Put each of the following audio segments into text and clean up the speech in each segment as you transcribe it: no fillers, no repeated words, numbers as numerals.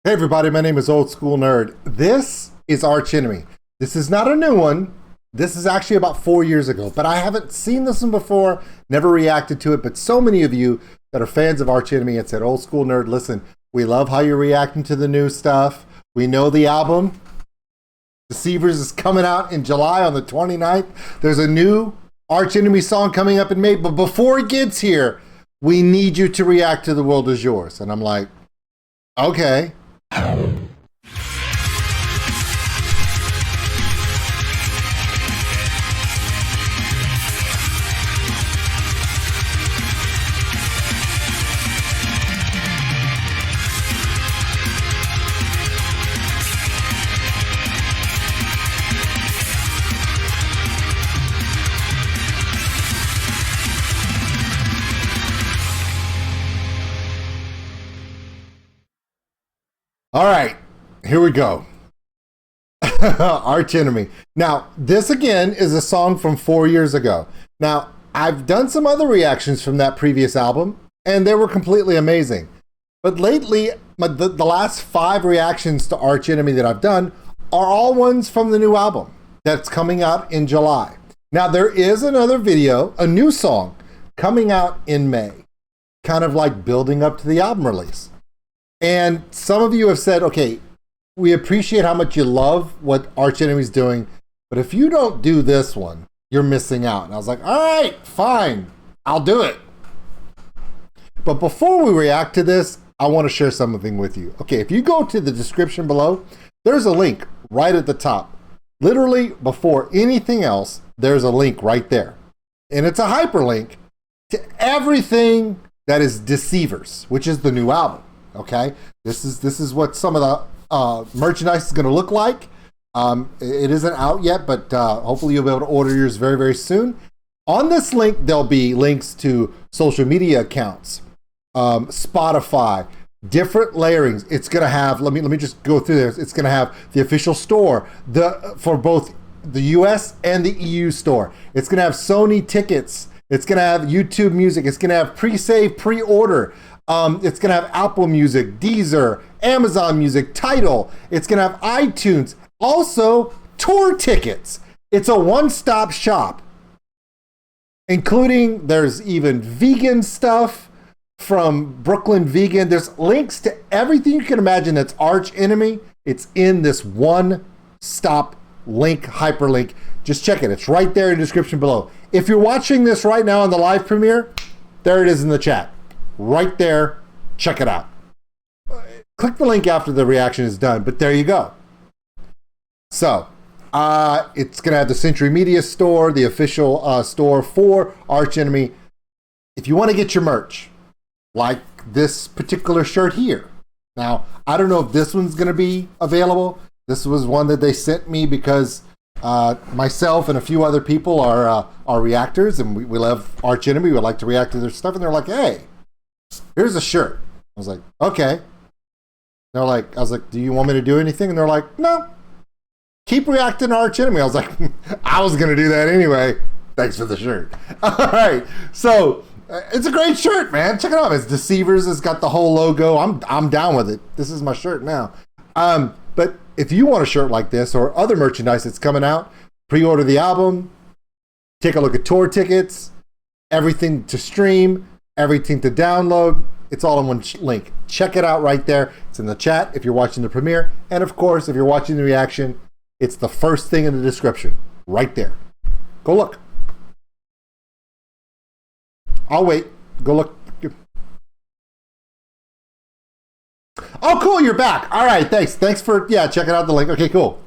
Hey everybody, my name is OldSkuleNerd. This is Arch Enemy. This is not a new one. This is actually about 4 years ago, but I haven't seen this one before, never reacted to it, but so many of you that are fans of Arch Enemy and said, OldSkuleNerd, listen, we love how you're reacting to the new stuff. We know the album, Deceivers, is coming out in July on the 29th. There's a new Arch Enemy song coming up in May, but before it gets here, we need you to react to The World Is Yours. And I'm like, okay. All right, here we go. Arch Enemy. Now, this again is a song from 4 years ago. Now, I've done some other reactions from that previous album, and they were completely amazing. But lately, the last 5 reactions to Arch Enemy that I've done are all ones from the new album that's coming out in July. Now, there is another video, a new song, coming out in May, kind of like building up to the album release. And some of you have said, okay, we appreciate how much you love what Arch Enemy's doing, but if you don't do this one, you're missing out. And I was like, all right, fine, I'll do it. But before we react to this, I want to share something with you. Okay, if you go to the description below, there's a link right at the top. Literally before anything else, there's a link right there. And it's a hyperlink to everything that is Deceivers, which is the new album. Okay, this is what some of the merchandise is going to look like. It isn't out yet, but hopefully you'll be able to order yours very, very soon. On this link, there'll be links to social media accounts, Spotify, different layerings. It's going to have, let me just go through this. It's going to have the official store, for both the US and the EU store. It's going to have Sony tickets. It's going to have YouTube music. It's going to have pre-save, pre-order. It's going to have Apple Music, Deezer, Amazon Music, Tidal. It's going to have iTunes. Also, tour tickets. It's a one-stop shop, including there's even vegan stuff from Brooklyn Vegan. There's links to everything you can imagine that's Arch Enemy. It's in this one-stop link, hyperlink. Just check it. It's right there in the description below. If you're watching this right now on the live premiere, there it is in the chat. Right there, check it out. Click the link after the reaction is done, but there you go. So, it's going to have the Century Media store, the official store for Arch Enemy. If you want to get your merch, like this particular shirt here. Now, I don't know if this one's going to be available. This was one that they sent me because myself and a few other people are reactors, and we love Arch Enemy. We like to react to their stuff, and they're like, hey, here's a shirt. I was like, okay. They're like, I was like, do you want me to do anything? And they're like, no. Keep reacting to Arch Enemy. I was like, I was going to do that anyway. Thanks for the shirt. All right. So it's a great shirt, man. Check it out. It's Deceivers. It's got the whole logo. I'm down with it. This is my shirt now. But if you want a shirt like this or other merchandise that's coming out, pre-order the album, take a look at tour tickets, everything to stream, everything to download. It's all in one link. Check it out right there. It's in the chat if you're watching the premiere. And of course, if you're watching the reaction, it's the first thing in the description right there. Go look. I'll wait. Go look. Oh, cool. You're back. All right. Thanks. Thanks for, checking out the link. Okay, cool.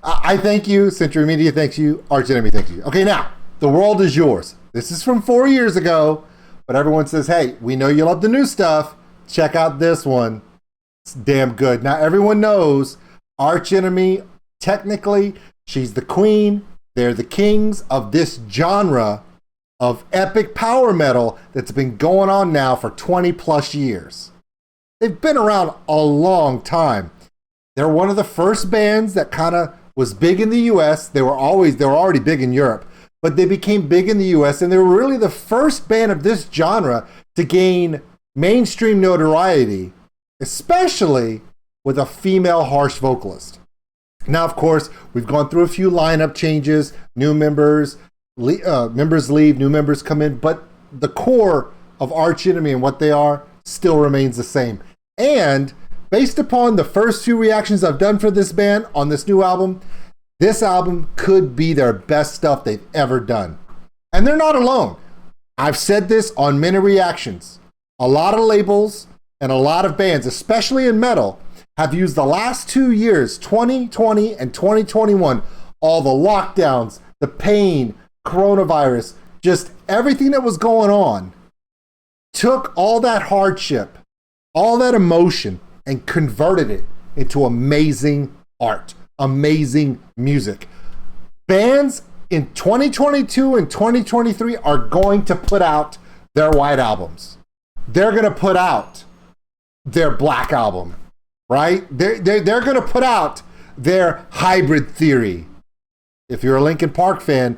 I thank you. Century Media thanks you. Arch Enemy thanks you. Okay, now, The World Is Yours. This is from 4 years ago. But everyone says, hey, we know you love the new stuff. Check out this one. It's damn good. Now, everyone knows Arch Enemy, technically, she's the queen. They're the kings of this genre of epic power metal that's been going on now for 20 plus years. They've been around a long time. They're one of the first bands that kind of was big in the US. They were already big in Europe. But they became big in the US, and they were really the first band of this genre to gain mainstream notoriety especially with a female harsh vocalist. Now, of course, we've gone through a few lineup changes, new members, members leave, new members come in, but the core of Arch Enemy and what they are still remains the same. And based upon the first few reactions I've done for this band on this new album, this album could be their best stuff they've ever done. And they're not alone. I've said this on many reactions. A lot of labels and a lot of bands, especially in metal, have used the last 2 years, 2020 and 2021, all the lockdowns, the pain, coronavirus, just everything that was going on, took all that hardship, all that emotion, and converted it into amazing art, amazing music. Bands in 2022 and 2023 are going to put out their white albums. They're going to put out their black album, right? They're going to put out their hybrid theory. If you're a Linkin Park fan,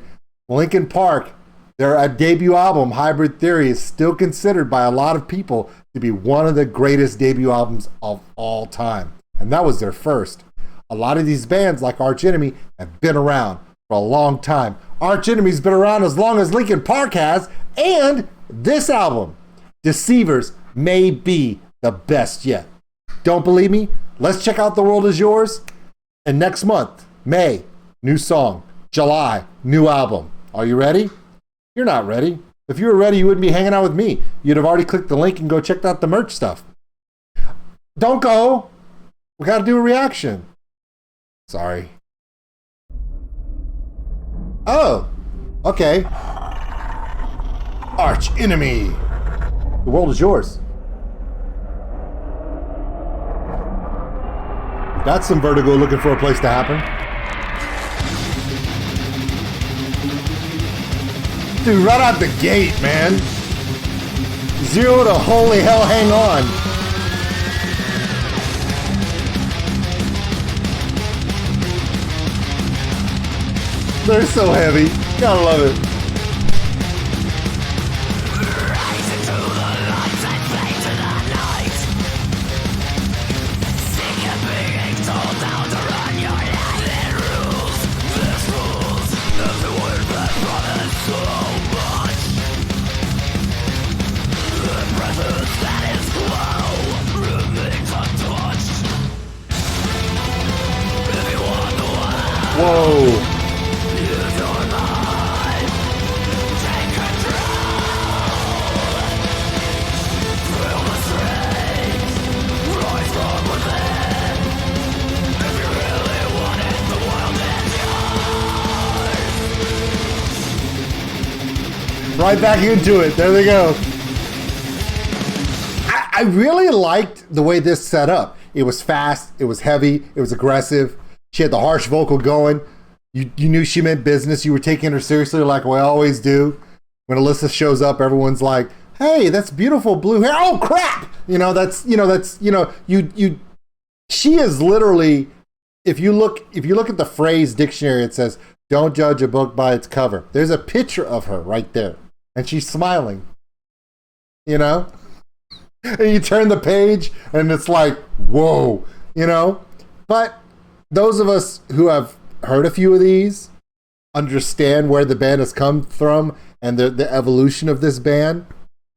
Linkin Park, their debut album, Hybrid Theory, is still considered by a lot of people to be one of the greatest debut albums of all time. And that was their first. A lot of these bands, like Arch Enemy, have been around for a long time. Arch Enemy's been around as long as Linkin Park has, and this album, Deceivers, may be the best yet. Don't believe me? Let's check out The World Is Yours. And next month, May, new song. July, new album. Are you ready? You're not ready. If you were ready, you wouldn't be hanging out with me. You'd have already clicked the link and go check out the merch stuff. Don't go. We got to do a reaction. Sorry. Oh, okay. Arch Enemy. The world is yours. That's some vertigo looking for a place to happen. Dude, right out the gate, man. 0 to holy hell, hang on. They're so heavy. Gotta love it. Whoa. Right back into it. There they go. I really liked the way this set up. It was fast. It was heavy. It was aggressive. She had the harsh vocal going. You knew she meant business. You were taking her seriously like we always do. When Alyssa shows up, everyone's like, hey, that's beautiful blue hair. Oh, crap. She is literally, if you look at the phrase dictionary, it says, don't judge a book by its cover. There's a picture of her right there. And she's smiling, And you turn the page and it's like, whoa, But those of us who have heard a few of these understand where the band has come from and the evolution of this band.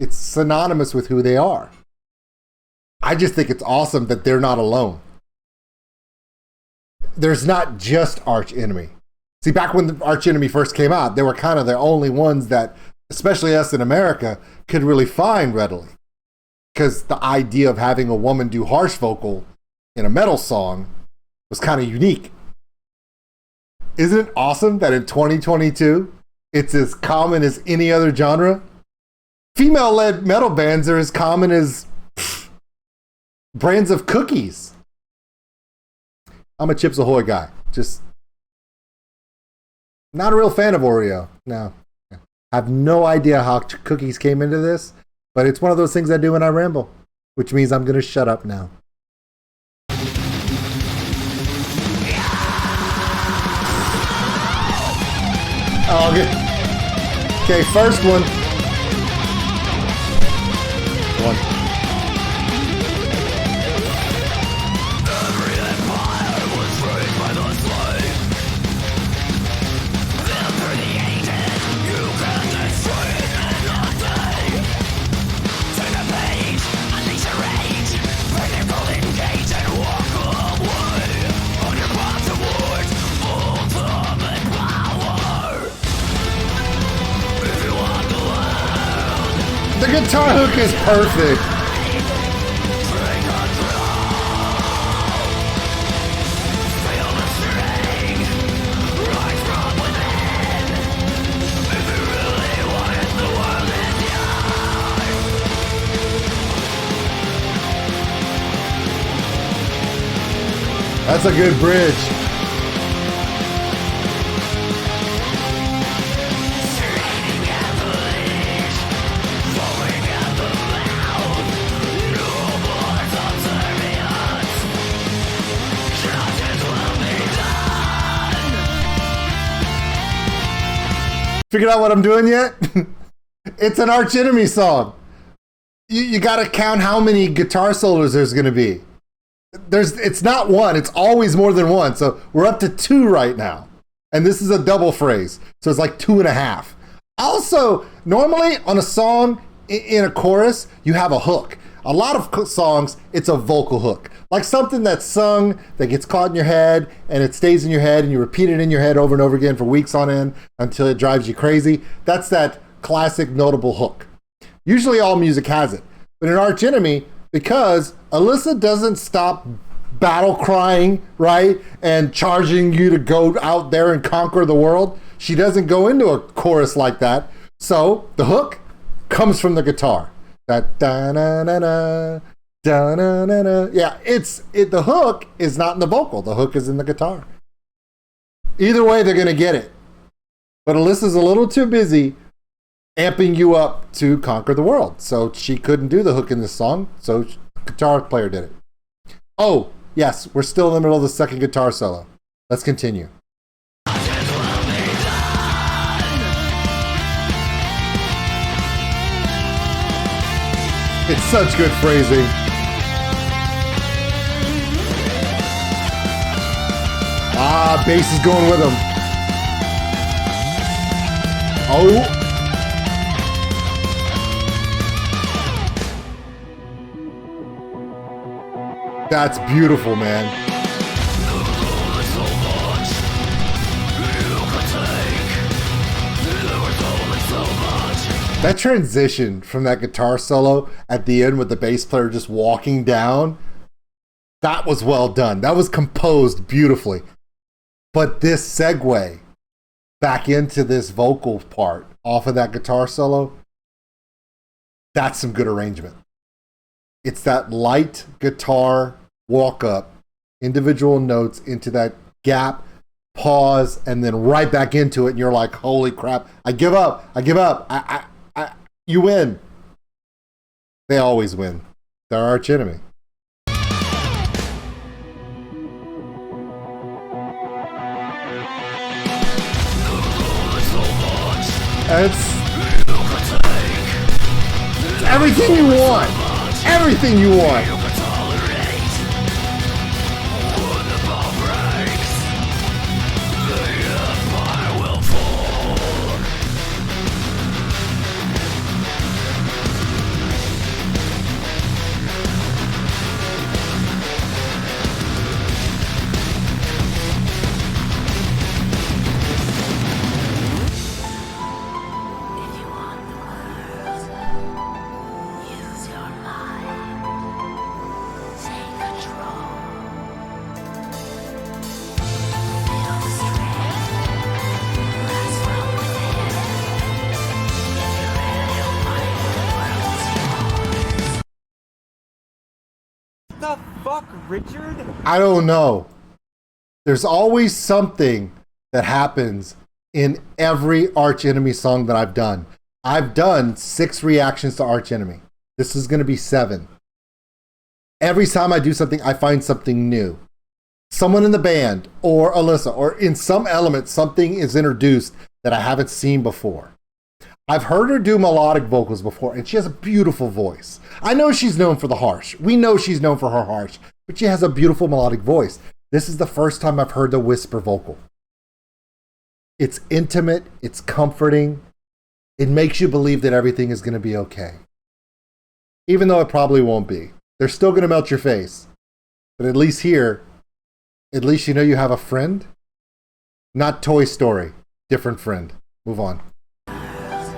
It's synonymous with who they are. I just think it's awesome that they're not alone. There's not just Arch Enemy. See, back when the Arch Enemy first came out, they were kind of the only ones that, especially us in America, could really find readily. Because the idea of having a woman do harsh vocal in a metal song was kind of unique. Isn't it awesome that in 2022, it's as common as any other genre? Female-led metal bands are as common as brands of cookies. I'm a Chips Ahoy guy. Just not a real fan of Oreo. No. I have no idea how cookies came into this, but it's one of those things I do when I ramble, which means I'm going to shut up now. Oh, okay, first one. guitar hook is perfect. That's a good bridge. Figured out what I'm doing yet? It's an Arch Enemy song. You gotta count how many guitar solos there's gonna be. It's not one, it's always more than one. So we're up to 2 right now. And this is a double phrase. So it's like 2.5. Also, normally on a song in a chorus, you have a hook. A lot of songs, it's a vocal hook. Like something that's sung, that gets caught in your head, and it stays in your head, and you repeat it in your head over and over again for weeks on end until it drives you crazy. That's that classic notable hook. Usually all music has it. But in Arch Enemy, because Alyssa doesn't stop battle crying, right? And charging you to go out there and conquer the world. She doesn't go into a chorus like that. So the hook comes from the guitar. That da-na-na-na, da-na-na-na. Yeah, the hook is not in the vocal. The hook is in the guitar. Either way, they're going to get it. But Alyssa's a little too busy amping you up to conquer the world. So she couldn't do the hook in this song. So the guitar player did it. Oh, yes, we're still in the middle of the second guitar solo. Let's continue. It's such good phrasing. Ah, bass is going with him. Oh. That's beautiful, man. That transition from that guitar solo at the end with the bass player just walking down, that was well done. That was composed beautifully. But this segue back into this vocal part off of that guitar solo, that's some good arrangement. It's that light guitar walk up, individual notes into that gap, pause, and then right back into it. And you're like, holy crap, I give up. You win. They always win. They're our arch enemy. It's everything you want. Everything you want. The fuck, Richard? I don't know. There's always something that happens in every Arch Enemy song that I've done. I've done 6 reactions to Arch Enemy. This is going to be 7. Every time I do something, I find something new. Someone in the band, or Alyssa, or in some element, something is introduced that I haven't seen before. I've heard her do melodic vocals before, and she has a beautiful voice. I know she's known for the harsh. We know she's known for her harsh, but she has a beautiful melodic voice. This is the first time I've heard the whisper vocal. It's intimate, it's comforting. It makes you believe that everything is going to be okay. Even though it probably won't be. They're still going to melt your face. But at least here, at least you know you have a friend. Not Toy Story. Different friend. Move on. Use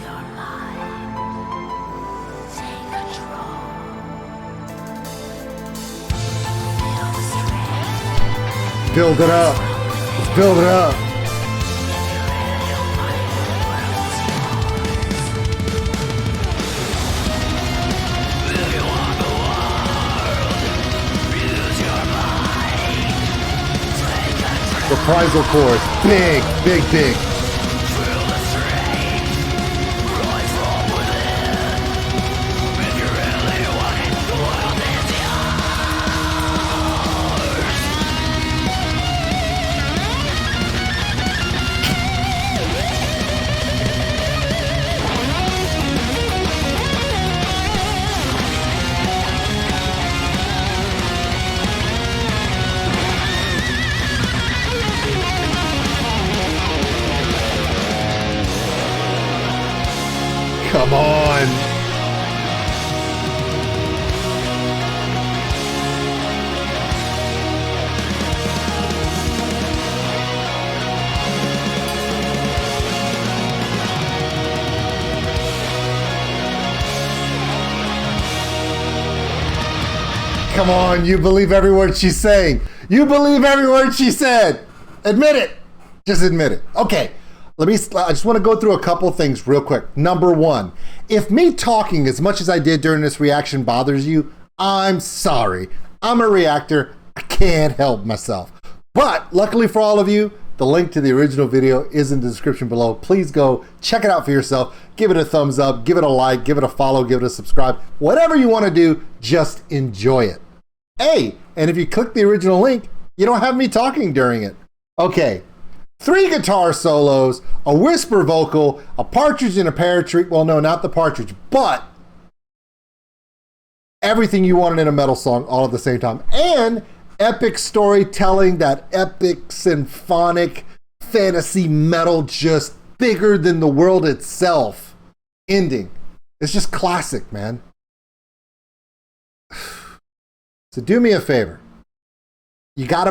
your mind. build it up. Let's build it up. Reprisal chorus. Big, big, big. Come on. Come on, you believe every word she's saying. You believe every word she said. Admit it. Just admit it. Okay. I just want to go through a couple things real quick. Number one, if me talking as much as I did during this reaction bothers you, I'm sorry. I'm a reactor. I can't help myself. But luckily for all of you, the link to the original video is in the description below. Please go check it out for yourself. Give it a thumbs up, give it a like, give it a follow, give it a subscribe. Whatever you want to do, just enjoy it. Hey, and if you click the original link, you don't have me talking during it. Okay. 3 guitar solos, a whisper vocal, a partridge in a pear tree. Well, no, not the partridge, but everything you wanted in a metal song all at the same time. And epic storytelling, that epic symphonic fantasy metal, just bigger than the world itself ending. It's just classic, man. So do me a favor. You got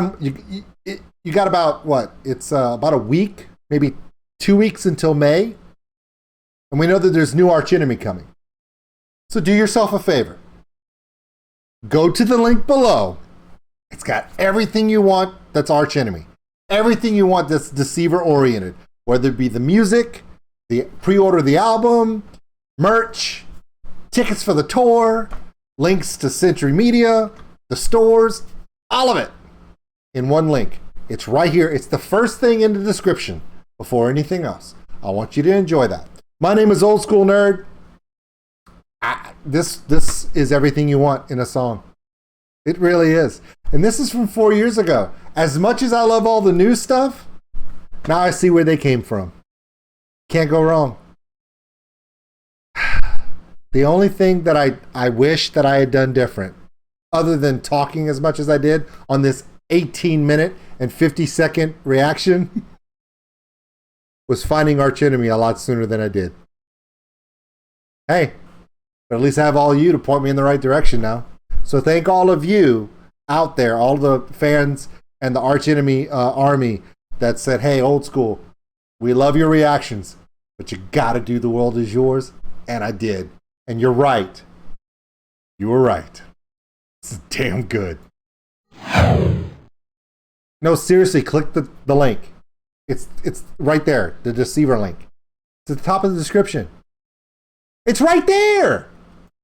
about what? It's about a week, maybe 2 weeks until May. And we know that there's new Arch Enemy coming. So do yourself a favor. Go to the link below. It's got everything you want that's Arch Enemy. Everything you want that's Deceiver oriented. Whether it be the music, the pre-order the album, merch, tickets for the tour, links to Century Media, the stores, all of it in one link. It's right here. It's the first thing in the description before anything else. I want you to enjoy that. My name is OldSkuleNerd. This is everything you want in a song. It really is. And this is from 4 years ago. As much as I love all the new stuff, now I see where they came from. Can't go wrong. The only thing that I wish that I had done different, other than talking as much as I did on this 18-minute and 50-second reaction, was finding Arch Enemy a lot sooner than I did. Hey, but at least I have all of you to point me in the right direction now. So thank all of you out there, all the fans and the Arch Enemy army that said, hey, Old School, we love your reactions, but you gotta do The World Is Yours. And I did. And you're right. You were right. This is damn good. No, seriously, click the link. It's right there, the Deceiver link. It's at the top of the description. It's right there.